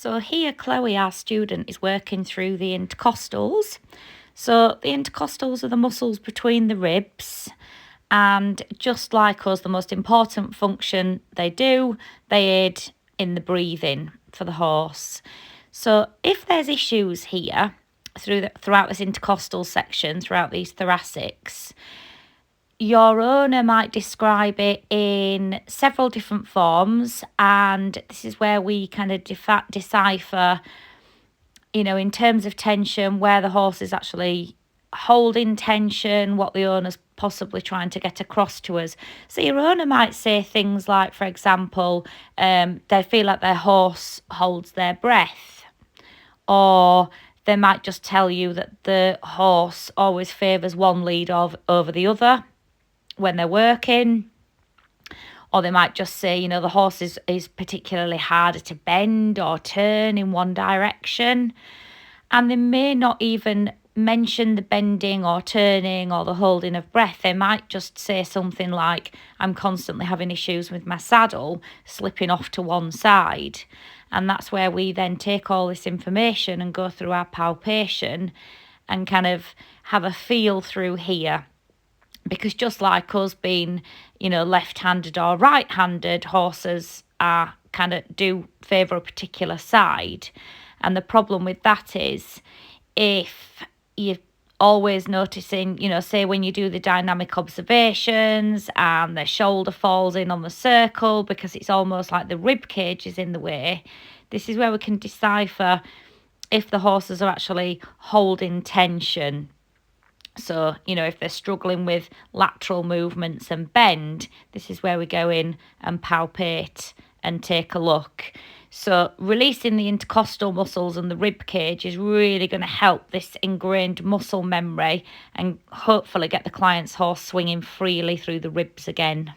So here Chloe, our student, is working through the intercostals. So the intercostals are the muscles between the ribs, and just like us, the most important function they do, they aid in the breathing for the horse. So if there's issues here throughout this intercostal section, throughout these thoracics, your owner might describe it in several different forms, and this is where we kind of decipher, in terms of tension, where the horse is actually holding tension, what the owner's possibly trying to get across to us. So your owner might say things like, for example, they feel like their horse holds their breath, or they might just tell you that the horse always favours one lead over the other when they're working. Or they might just say, the horse is particularly harder to bend or turn in one direction. And they may not even mention the bending or turning or the holding of breath. They might just say something like, I'm constantly having issues with my saddle slipping off to one side. And that's where we then take all this information and go through our palpation and kind of have a feel through here. Because just like us being, left-handed or right-handed, horses are kind of do favour a particular side. And the problem with that is if you're always noticing, say when you do the dynamic observations and the shoulder falls in on the circle because it's almost like the rib cage is in the way, this is where we can decipher if the horses are actually holding tension. So, if they're struggling with lateral movements and bend, this is where we go in and palpate and take a look. So releasing the intercostal muscles and the rib cage is really going to help this ingrained muscle memory and hopefully get the client's horse swinging freely through the ribs again.